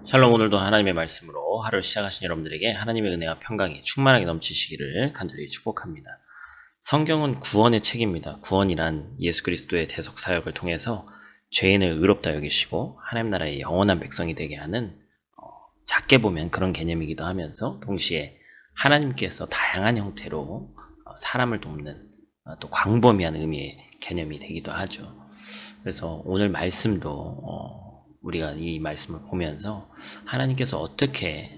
샬롬. 오늘도 하나님의 말씀으로 하루를 시작하신 여러분들에게 하나님의 은혜와 평강이 충만하게 넘치시기를 간절히 축복합니다. 성경은 구원의 책입니다. 구원이란 예수 그리스도의 대속 사역을 통해서 죄인을 의롭다 여기시고 하나님 나라의 영원한 백성이 되게 하는 작게 보면 그런 개념이기도 하면서 동시에 하나님께서 다양한 형태로 사람을 돕는 또 광범위한 의미의 개념이 되기도 하죠. 그래서 오늘 말씀도 우리가 이 말씀을 보면서 하나님께서 어떻게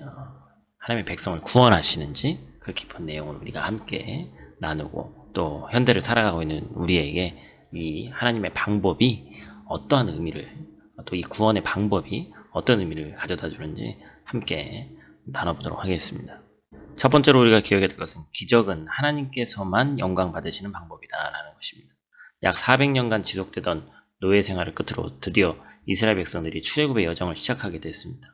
하나님의 백성을 구원하시는지 그 깊은 내용을 우리가 함께 나누고 또 현대를 살아가고 있는 우리에게 이 하나님의 방법이 어떠한 의미를 또 이 구원의 방법이 어떤 의미를 가져다 주는지 함께 나눠보도록 하겠습니다. 첫 번째로 우리가 기억해야 될 것은 기적은 하나님께서만 영광 받으시는 방법이다라는 것입니다. 약 400년간 지속되던 노예 생활을 끝으로 드디어 이스라엘 백성들이 출애굽의 여정을 시작하게 됐습니다.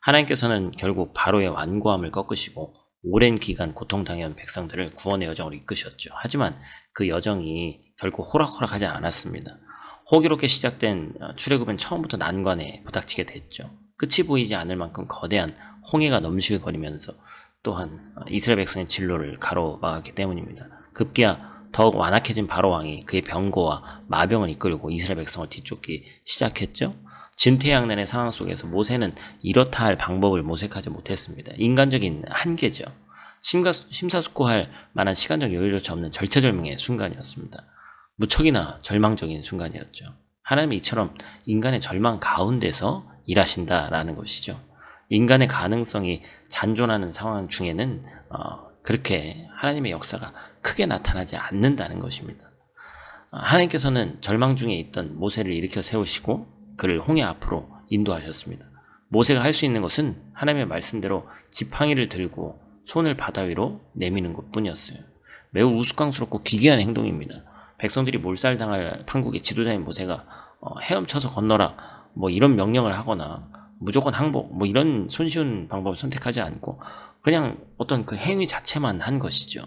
하나님께서는 결국 바로의 완고함을 꺾으시고 오랜 기간 고통당해온 백성들을 구원의 여정으로 이끄셨죠. 하지만 그 여정이 결국 호락호락하지 않았습니다. 호기롭게 시작된 출애굽은 처음부터 난관에 부닥치게 됐죠. 끝이 보이지 않을 만큼 거대한 홍해가 넘실거리면서 또한 이스라엘 백성의 진로를 가로막았기 때문입니다. 급기야 더욱 완악해진 바로 왕이 그의 병거와 마병을 이끌고 이스라엘 백성을 뒤쫓기 시작했죠. 진퇴양난의 상황 속에서 모세는 이렇다 할 방법을 모색하지 못했습니다. 인간적인 한계죠. 심사숙고할 만한 시간적 여유조차 없는 절체절명의 순간이었습니다. 무척이나 절망적인 순간이었죠. 하나님이 이처럼 인간의 절망 가운데서 일하신다라는 것이죠. 인간의 가능성이 잔존하는 상황 중에는 그렇게 하나님의 역사가 크게 나타나지 않는다는 것입니다. 하나님께서는 절망 중에 있던 모세를 일으켜 세우시고 그를 홍해 앞으로 인도하셨습니다. 모세가 할 수 있는 것은 하나님의 말씀대로 지팡이를 들고 손을 바다 위로 내미는 것뿐이었어요. 매우 우스꽝스럽고 기괴한 행동입니다. 백성들이 몰살당할 판국의 지도자인 모세가 헤엄쳐서 건너라 이런 명령을 하거나 무조건 항복 이런 손쉬운 방법을 선택하지 않고 그냥 어떤 그 행위 자체만 한 것이죠.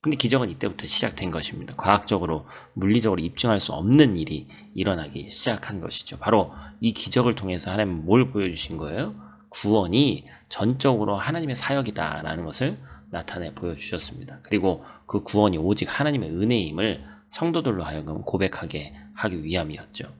근데 기적은 이때부터 시작된 것입니다. 과학적으로 물리적으로 입증할 수 없는 일이 일어나기 시작한 것이죠. 바로 이 기적을 통해서 하나님은 뭘 보여주신 거예요? 구원이 전적으로 하나님의 사역이다라는 것을 나타내 보여주셨습니다. 그리고 그 구원이 오직 하나님의 은혜임을 성도들로 하여금 고백하게 하기 위함이었죠.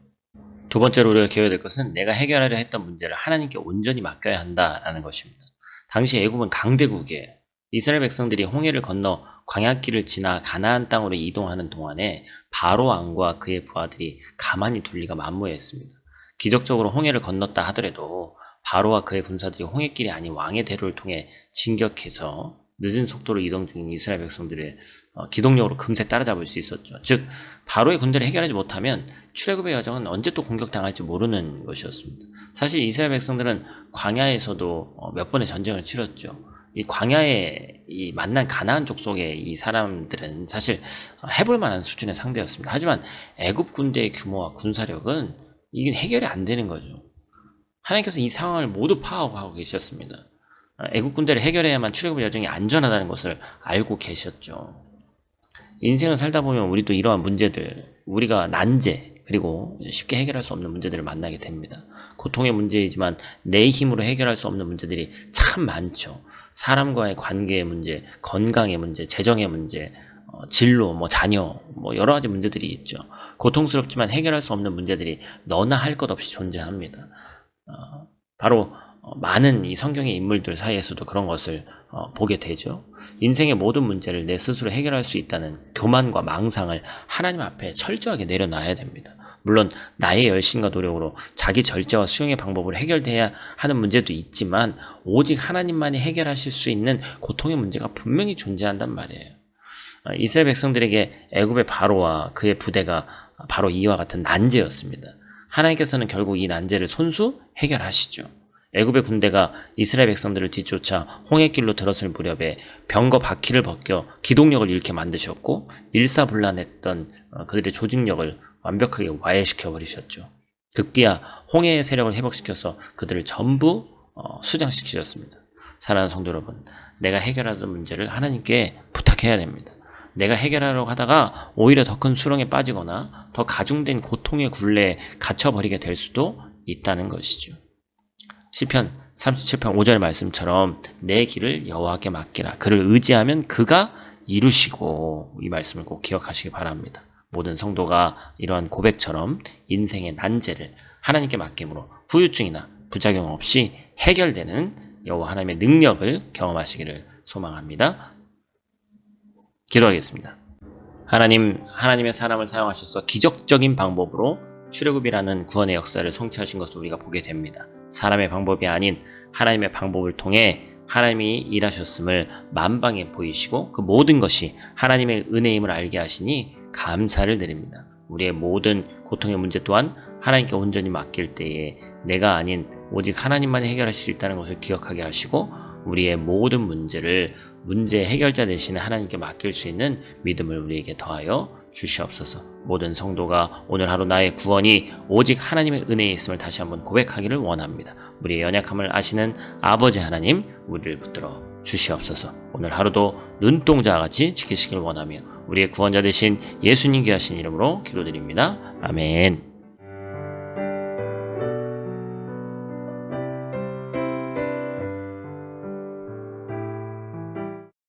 두 번째로 우리가 기억해야 될 것은 내가 해결하려 했던 문제를 하나님께 온전히 맡겨야 한다라는 것입니다. 당시 애굽은 강대국이에요. 이스라엘 백성들이 홍해를 건너 광야길을 지나 가나안 땅으로 이동하는 동안에 바로 왕과 그의 부하들이 가만히 둘 리가 만무했습니다. 기적적으로 홍해를 건넜다 하더라도 바로와 그의 군사들이 홍해길이 아닌 왕의 대로를 통해 진격해서 늦은 속도로 이동 중인 이스라엘 백성들을 기동력으로 금세 따라잡을 수 있었죠. 즉 바로의 군대를 해결하지 못하면 출애굽의 여정은 언제 또 공격당할지 모르는 것이었습니다. 사실 이스라엘 백성들은 광야에서도 몇 번의 전쟁을 치렀죠. 이 광야에 이 만난 가나안 족속의 이 사람들은 사실 해볼 만한 수준의 상대였습니다. 하지만 애굽 군대의 규모와 군사력은 이게 해결이 안 되는 거죠. 하나님께서 이 상황을 모두 파악하고 계셨습니다. 애국 군대를 해결해야만 출애굽 여정이 안전하다는 것을 알고 계셨죠. 인생을 살다 보면 우리도 이러한 문제들, 우리가 난제 그리고 쉽게 해결할 수 없는 문제들을 만나게 됩니다. 고통의 문제이지만 내 힘으로 해결할 수 없는 문제들이 참 많죠. 사람과의 관계의 문제, 건강의 문제, 재정의 문제, 진로, 자녀, 여러 가지 문제들이 있죠. 고통스럽지만 해결할 수 없는 문제들이 너나 할 것 없이 존재합니다. 바로 많은 이 성경의 인물들 사이에서도 그런 것을 보게 되죠. 인생의 모든 문제를 내 스스로 해결할 수 있다는 교만과 망상을 하나님 앞에 철저하게 내려놔야 됩니다. 물론 나의 열심과 노력으로 자기 절제와 수용의 방법으로 해결돼야 하는 문제도 있지만 오직 하나님만이 해결하실 수 있는 고통의 문제가 분명히 존재한단 말이에요. 이스라엘 백성들에게 애굽의 바로와 그의 부대가 바로 이와 같은 난제였습니다. 하나님께서는 결국 이 난제를 손수 해결하시죠. 애굽의 군대가 이스라엘 백성들을 뒤쫓아 홍해길로 들어설 무렵에 병거 바퀴를 벗겨 기동력을 잃게 만드셨고 일사불란했던 그들의 조직력을 완벽하게 와해시켜 버리셨죠. 급기야 홍해의 세력을 회복시켜서 그들을 전부 수장시키셨습니다. 사랑하는 성도 여러분, 내가 해결하던 문제를 하나님께 부탁해야 됩니다. 내가 해결하려고 하다가 오히려 더 큰 수렁에 빠지거나 더 가중된 고통의 굴레에 갇혀버리게 될 수도 있다는 것이죠. 시편 37편 5절 말씀처럼 내 길을 여호와께 맡기라. 그를 의지하면 그가 이루시고, 이 말씀을 꼭 기억하시기 바랍니다. 모든 성도가 이러한 고백처럼 인생의 난제를 하나님께 맡김으로 후유증이나 부작용 없이 해결되는 여호와 하나님의 능력을 경험하시기를 소망합니다. 기도하겠습니다. 하나님, 하나님의 사람을 사용하셔서 기적적인 방법으로 출애굽이라는 구원의 역사를 성취하신 것을 우리가 보게 됩니다. 사람의 방법이 아닌 하나님의 방법을 통해 하나님이 일하셨음을 만방에 보이시고 그 모든 것이 하나님의 은혜임을 알게 하시니 감사를 드립니다. 우리의 모든 고통의 문제 또한 하나님께 온전히 맡길 때에 내가 아닌 오직 하나님만이 해결하실 수 있다는 것을 기억하게 하시고 우리의 모든 문제를 문제 해결자 되시는 하나님께 맡길 수 있는 믿음을 우리에게 더하여 주시옵소서. 모든 성도가 오늘 하루 나의 구원이 오직 하나님의 은혜에 있음을 다시 한번 고백하기를 원합니다. 우리의 연약함을 아시는 아버지 하나님, 우리를 붙들어 주시옵소서. 오늘 하루도 눈동자와 같이 지키시길 원하며 우리의 구원자 되신 예수님 귀하신 이름으로 기도드립니다. 아멘.